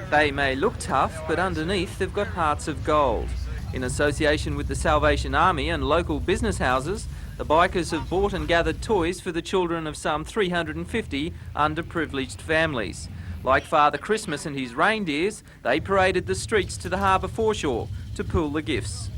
They may look tough, but underneath they've got hearts of gold. In association with the Salvation Army and local business houses, the bikers have bought and gathered toys for the children of some 350 underprivileged families. Like Father Christmas and his reindeers, they paraded the streets to the harbour foreshore to pool the gifts.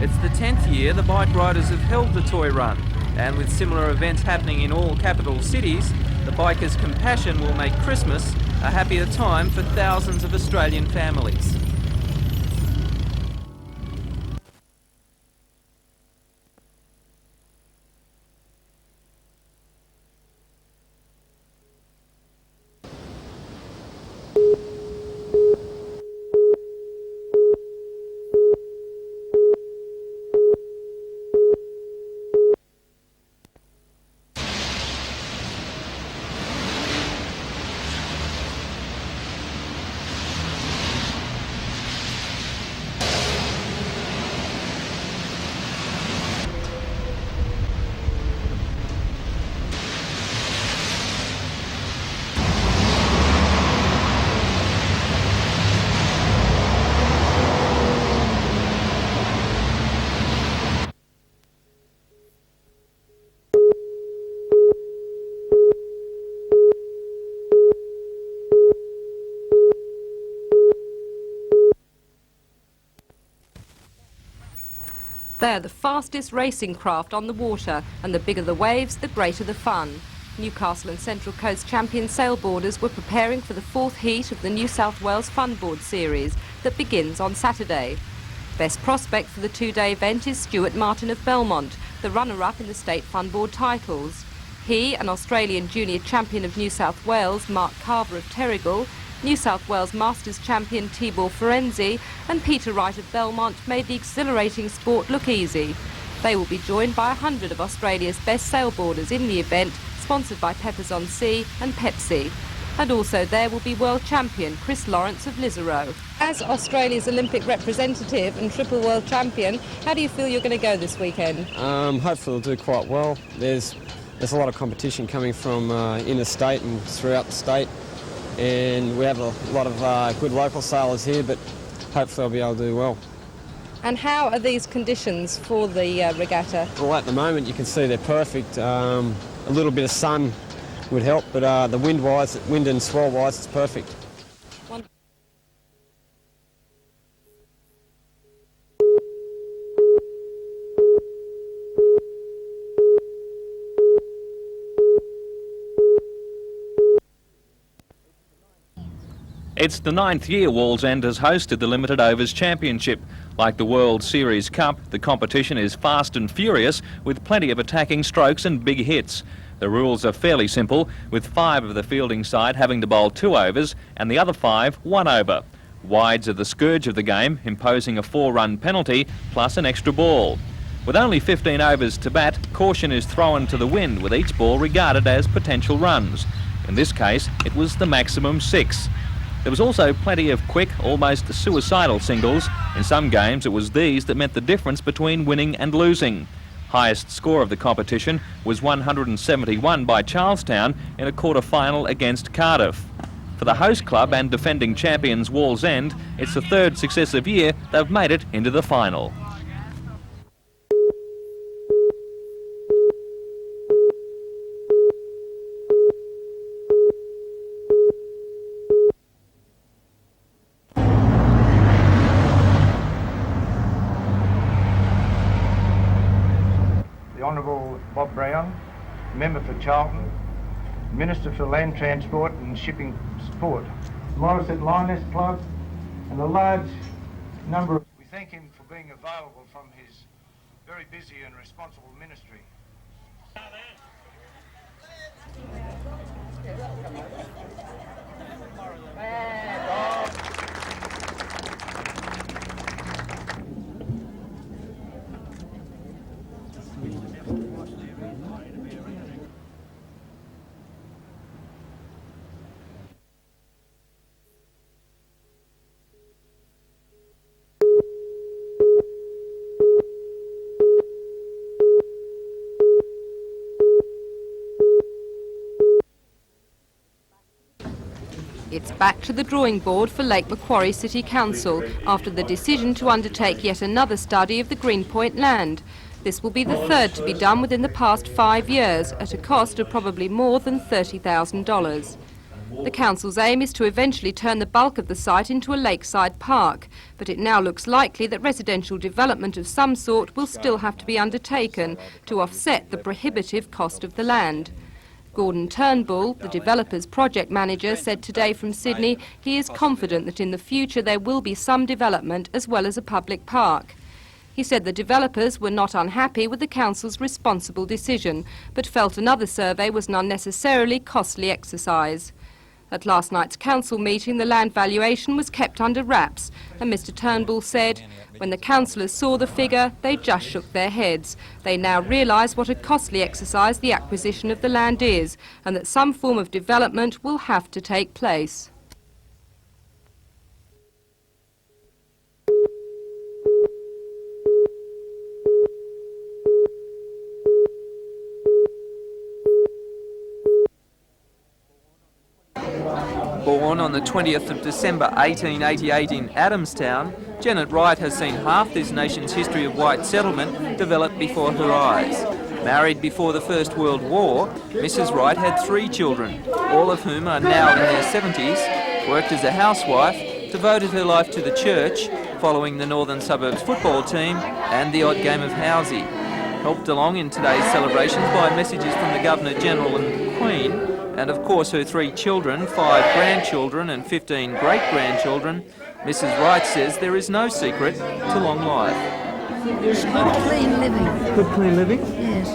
It's the 10th year the bike riders have held the toy run, and with similar events happening in all capital cities, the bikers' compassion will make Christmas a happier time for thousands of Australian families. They're the fastest racing craft on the water, and the bigger the waves, the greater the fun. Newcastle and Central Coast champion sailboarders were preparing for the fourth heat of the New South Wales Funboard Series that begins on Saturday. Best prospect for the two-day event is Stuart Martin of Belmont, the runner-up in the state funboard titles. He and Australian junior champion of New South Wales, Mark Carver of Terrigal, New South Wales Masters champion Tibor Ferenzi and Peter Wright of Belmont made the exhilarating sport look easy. They will be joined by 100 of Australia's best sailboarders in the event, sponsored by Peppers on Sea and Pepsi. And also there will be world champion Chris Lawrence of Lisarow. As Australia's Olympic representative and triple world champion, how do you feel you're going to go this weekend? Hopefully we'll do quite well. There's a lot of competition coming from interstate and throughout the state. And we have a lot of good local sailors here, but hopefully I'll be able to do well. And how are these conditions for the regatta? Well, at the moment you can see they're perfect. A little bit of sun would help, but the wind and swell-wise, it's perfect. It's the 9th year Wallsend has hosted the Limited Overs Championship. Like the World Series Cup, the competition is fast and furious with plenty of attacking strokes and big hits. The rules are fairly simple, with 5 of the fielding side having to bowl 2 overs and the other 5 1 over. Wides are the scourge of the game, imposing a 4-run penalty plus an extra ball. With only 15 overs to bat, caution is thrown to the wind with each ball regarded as potential runs. In this case, it was the maximum 6. There was also plenty of quick, almost suicidal singles. In some games it was these that meant the difference between winning and losing. Highest score of the competition was 171 by Charlestown in a quarter-final against Cardiff. For the host club and defending champions Wallsend, it's the 3rd successive year they've made it into the final. The Honourable Bob Brown, Member for Charlton, Minister for Land Transport and Shipping Sport, Morisset Lioness Club, and a large number of... We thank him for being available from his very busy and responsible ministry. It's back to the drawing board for Lake Macquarie City Council after the decision to undertake yet another study of the Greenpoint land. This will be the third to be done within the past 5 years at a cost of probably more than $30,000. The council's aim is to eventually turn the bulk of the site into a lakeside park, but it now looks likely that residential development of some sort will still have to be undertaken to offset the prohibitive cost of the land. Gordon Turnbull, the developer's project manager, said today from Sydney he is confident that in the future there will be some development as well as a public park. He said the developers were not unhappy with the council's responsible decision, but felt another survey was an unnecessarily costly exercise. At last night's council meeting, the land valuation was kept under wraps, and Mr Turnbull said, when the councillors saw the figure, they just shook their heads. They now realise what a costly exercise the acquisition of the land is, and that some form of development will have to take place. Born on the 20th of December 1888 in Adamstown, Janet Wright has seen half this nation's history of white settlement develop before her eyes. Married before the First World War, Mrs Wright had 3 children, all of whom are now in their 70s, worked as a housewife, devoted her life to the church, following the Northern Suburbs football team and the odd game of housey. Helped along in today's celebrations by messages from the Governor-General and Queen, and of course her 3 children, 5 grandchildren and 15 great-grandchildren, Mrs Wright says there is no secret to long life. It's good, clean living. Good, clean living? Yes.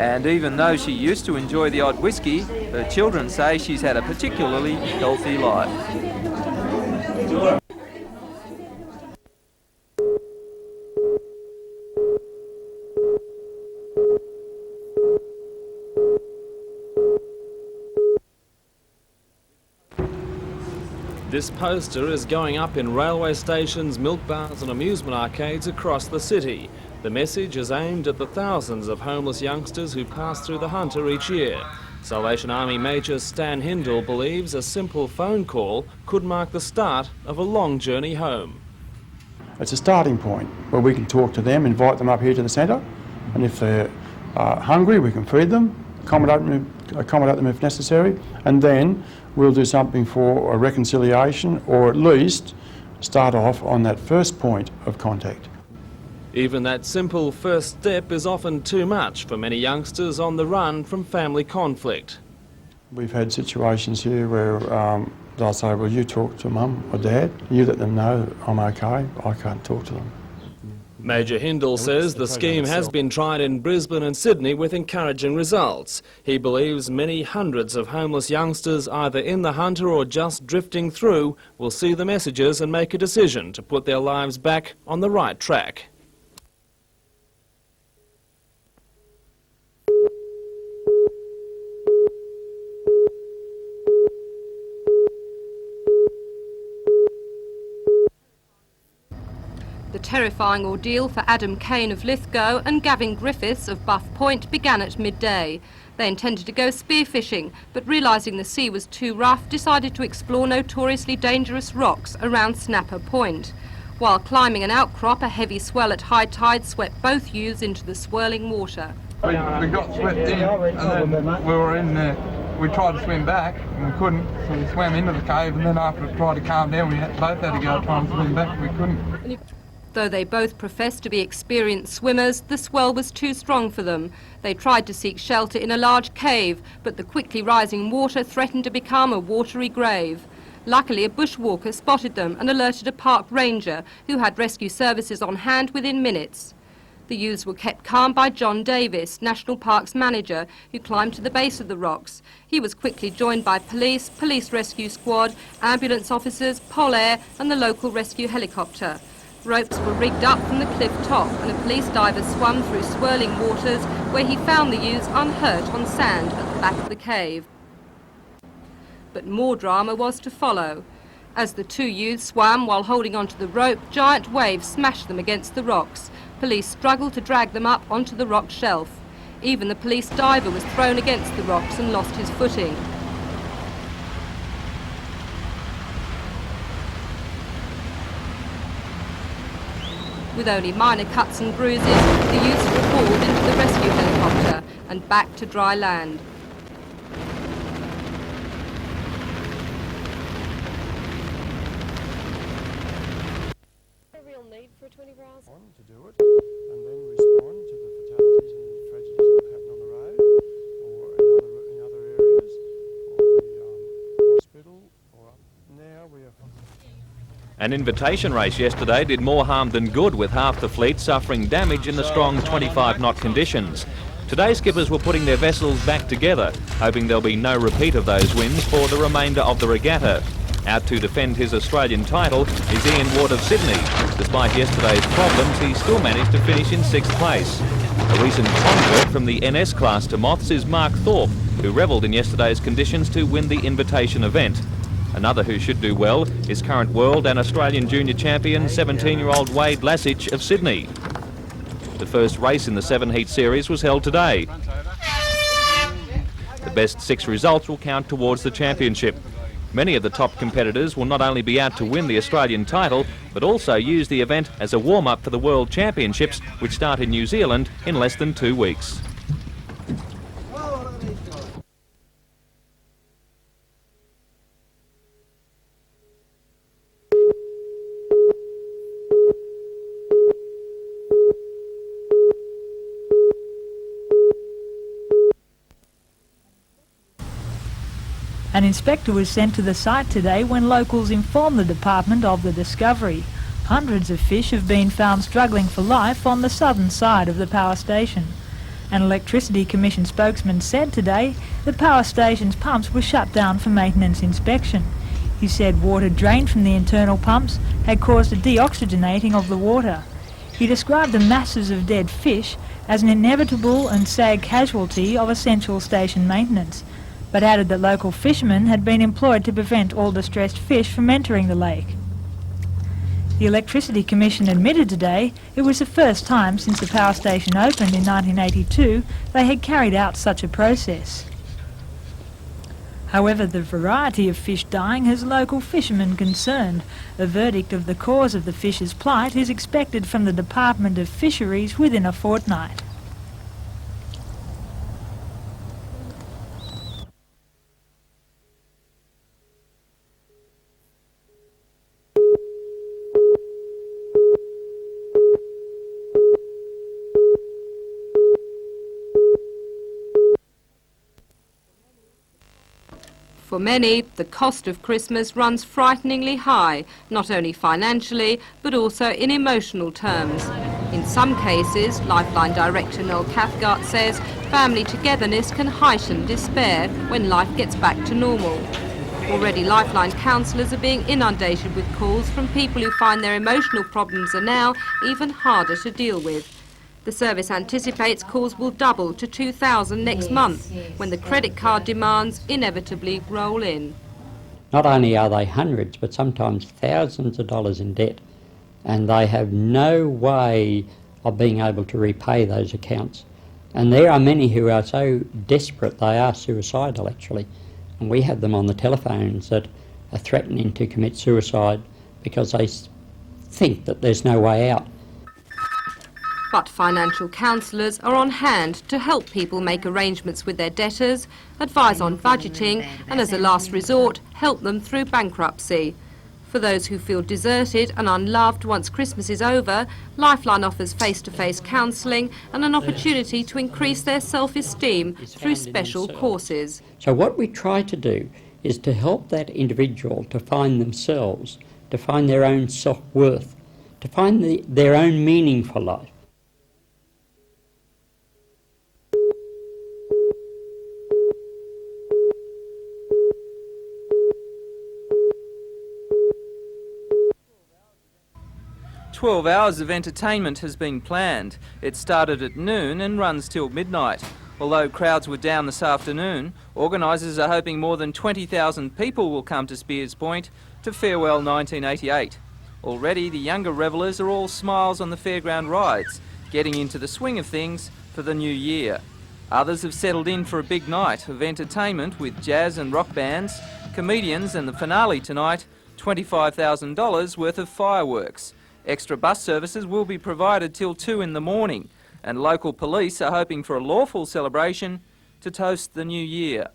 And even though she used to enjoy the odd whiskey, her children say she's had a particularly healthy life. This poster is going up in railway stations, milk bars and amusement arcades across the city. The message is aimed at the thousands of homeless youngsters who pass through the Hunter each year. Salvation Army Major Stan Hindle believes a simple phone call could mark the start of a long journey home. It's a starting point where we can talk to them, invite them up here to the centre, and if they're hungry we can feed them, accommodate them if necessary, and then we'll do something for a reconciliation, or at least start off on that first point of contact. Even that simple first step is often too much for many youngsters on the run from family conflict. We've had situations here where they'll say, well, you talk to mum or dad, you let them know I'm okay, I can't talk to them. Major Hindle says the scheme has been tried in Brisbane and Sydney with encouraging results. He believes many hundreds of homeless youngsters either in the Hunter or just drifting through will see the messages and make a decision to put their lives back on the right track. The terrifying ordeal for Adam Kane of Lithgow and Gavin Griffiths of Buff Point began at midday. They intended to go spearfishing, but realising the sea was too rough, decided to explore notoriously dangerous rocks around Snapper Point. While climbing an outcrop, a heavy swell at high tide swept both youths into the swirling water. We got swept in, and then we were in there. We tried to swim back, and we couldn't, so we swam into the cave, and then after it tried to calm down, we both had to go try and swim back, we couldn't. Though they both professed to be experienced swimmers, the swell was too strong for them. They tried to seek shelter in a large cave, but the quickly rising water threatened to become a watery grave. Luckily, a bushwalker spotted them and alerted a park ranger, who had rescue services on hand within minutes. The youths were kept calm by John Davis, National Parks manager, who climbed to the base of the rocks. He was quickly joined by police, police rescue squad, ambulance officers, Polair and the local rescue helicopter. Ropes were rigged up from the cliff top, and a police diver swam through swirling waters where he found the youths unhurt on sand at the back of the cave. But more drama was to follow. As the 2 youths swam while holding onto the rope, giant waves smashed them against the rocks. Police struggled to drag them up onto the rock shelf. Even the police diver was thrown against the rocks and lost his footing. With only minor cuts and bruises, the youths were hauled into the rescue helicopter and back to dry land. To do it and then respond to the fatalities and tragedies that happen on the road or in other areas or the hospital or up now we have. An invitation race yesterday did more harm than good, with half the fleet suffering damage in the strong 25-knot conditions. Today skippers were putting their vessels back together, hoping there'll be no repeat of those wins for the remainder of the regatta. Out to defend his Australian title is Ian Ward of Sydney. Despite yesterday's problems, he still managed to finish in 6th place. A recent convert from the NS class to Moths is Mark Thorpe, who revelled in yesterday's conditions to win the invitation event. Another who should do well is current world and Australian junior champion 17-year-old Wade Lassich of Sydney. The first race in the 7-heat series was held today. The best 6 results will count towards the championship. Many of the top competitors will not only be out to win the Australian title, but also use the event as a warm-up for the World Championships, which start in New Zealand in less than 2 weeks. An inspector was sent to the site today when locals informed the department of the discovery. Hundreds of fish have been found struggling for life on the southern side of the power station. An Electricity Commission spokesman said today the power station's pumps were shut down for maintenance inspection. He said water drained from the internal pumps had caused a deoxygenating of the water. He described the masses of dead fish as an inevitable and sad casualty of essential station maintenance, but added that local fishermen had been employed to prevent all distressed fish from entering the lake. The Electricity Commission admitted today it was the first time since the power station opened in 1982 they had carried out such a process. However, the variety of fish dying has local fishermen concerned. A verdict of the cause of the fish's plight is expected from the Department of Fisheries within a fortnight. For many, the cost of Christmas runs frighteningly high, not only financially, but also in emotional terms. In some cases, Lifeline Director Noel Cathcart says family togetherness can heighten despair when life gets back to normal. Already Lifeline counsellors are being inundated with calls from people who find their emotional problems are now even harder to deal with. The service anticipates calls will double to 2,000 next month, when the credit card demands inevitably roll in. Not only are they hundreds, but sometimes thousands of dollars in debt, and they have no way of being able to repay those accounts. And there are many who are so desperate they are suicidal, actually. And we have them on the telephones that are threatening to commit suicide because they think that there's no way out. But financial counsellors are on hand to help people make arrangements with their debtors, advise on budgeting, and as a last resort, help them through bankruptcy. For those who feel deserted and unloved once Christmas is over, Lifeline offers face-to-face counselling and an opportunity to increase their self-esteem through special courses. So what we try to do is to help that individual to find themselves, to find their own self-worth, to find their own meaning for life. "12 hours of entertainment has been planned. It started at noon and runs till midnight. Although crowds were down this afternoon, organisers are hoping more than 20,000 people will come to Spears Point to farewell 1988. Already the younger revellers are all smiles on the fairground rides, getting into the swing of things for the new year. Others have settled in for a big night of entertainment with jazz and rock bands, comedians, and the finale tonight, $25,000 worth of fireworks. Extra bus services will be provided till 2 in the morning, and local police are hoping for a lawful celebration to toast the new year.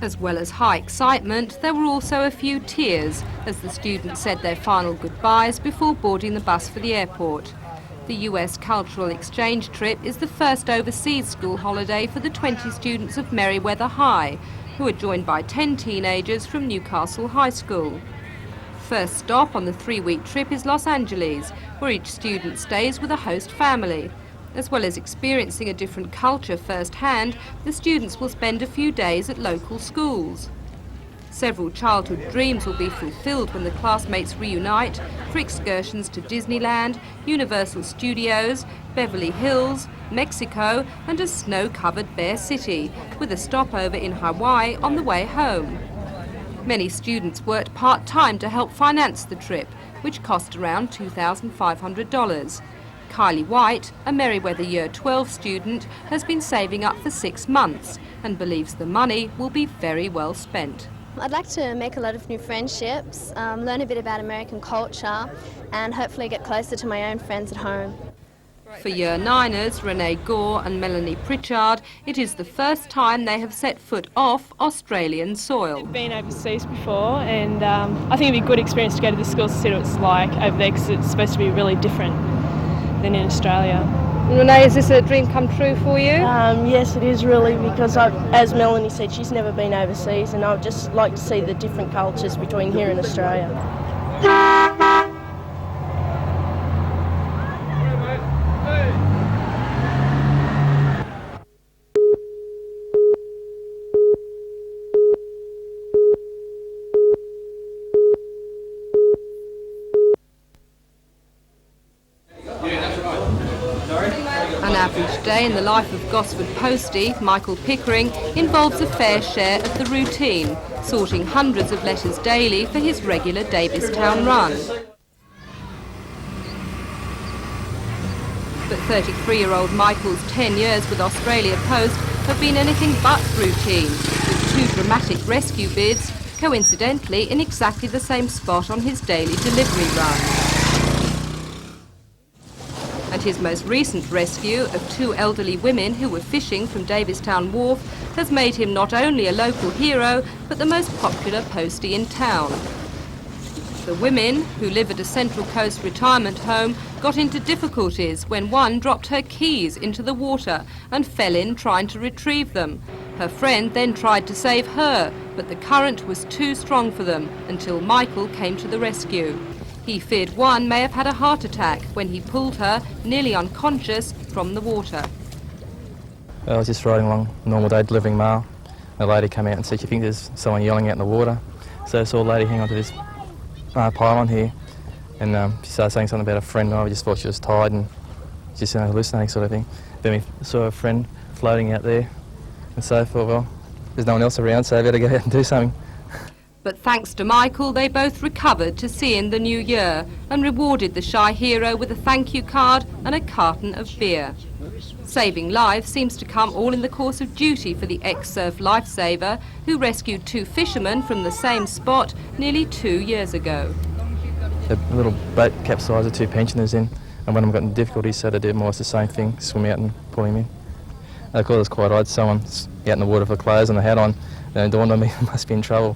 As well as high excitement, there were also a few tears as the students said their final goodbyes before boarding the bus for the airport. The US Cultural Exchange trip is the first overseas school holiday for the 20 students of Merriweather High, who are joined by 10 teenagers from Newcastle High School. First stop on the 3-week trip is Los Angeles, where each student stays with a host family. As well as experiencing a different culture firsthand, the students will spend a few days at local schools. Several childhood dreams will be fulfilled when the classmates reunite for excursions to Disneyland, Universal Studios, Beverly Hills, Mexico and a snow-covered Bear City, with a stopover in Hawaii on the way home. Many students worked part-time to help finance the trip, which cost around $2,500. Kylie White, a Merriweather Year 12 student, has been saving up for 6 months and believes the money will be very well spent. I'd like to make a lot of new friendships, learn a bit about American culture and hopefully get closer to my own friends at home. For Year 9ers, Renee Gore and Melanie Pritchard, it is the first time they have set foot off Australian soil. I've been overseas before and I think it'd be a good experience to go to the schools to see what it's like over there because it's supposed to be really different than in Australia. Renee, is this a dream come true for you? Yes, it is really, because as Melanie said, she's never been overseas and I'd just like to see the different cultures between here and Australia. An average day in the life of Gosford postie Michael Pickering involves a fair share of the routine, sorting hundreds of letters daily for his regular Davistown run. But 33-year-old Michael's 10 years with Australia Post have been anything but routine, with 2 dramatic rescue bids, coincidentally in exactly the same spot on his daily delivery run. And his most recent rescue of 2 elderly women who were fishing from Davistown Wharf has made him not only a local hero, but the most popular postie in town. The women, who live at a Central Coast retirement home, got into difficulties when one dropped her keys into the water and fell in trying to retrieve them. Her friend then tried to save her, but the current was too strong for them until Michael came to the rescue. He feared one may have had a heart attack when he pulled her, nearly unconscious, from the water. I was just riding along a normal day delivering mail. A lady came out and said she thinks there's someone yelling out in the water. So I saw a lady hang onto this pylon here and she started saying something about a friend. I just thought she was tired and just hallucinating sort of thing. Then we saw a friend floating out there and so I thought, well, there's no one else around so I better go out and do something. But thanks to Michael, they both recovered to see in the new year and rewarded the shy hero with a thank you card and a carton of beer. Saving lives seems to come all in the course of duty for the ex-surf lifesaver who rescued 2 fishermen from the same spot nearly 2 years ago. A little boat capsized with 2 pensioners in and one of them got into difficulties so they did more or less the same thing, swim out and pull him in. Of course it was quite odd, someone's out in the water for clothes and a hat on and it dawned on me I must be in trouble.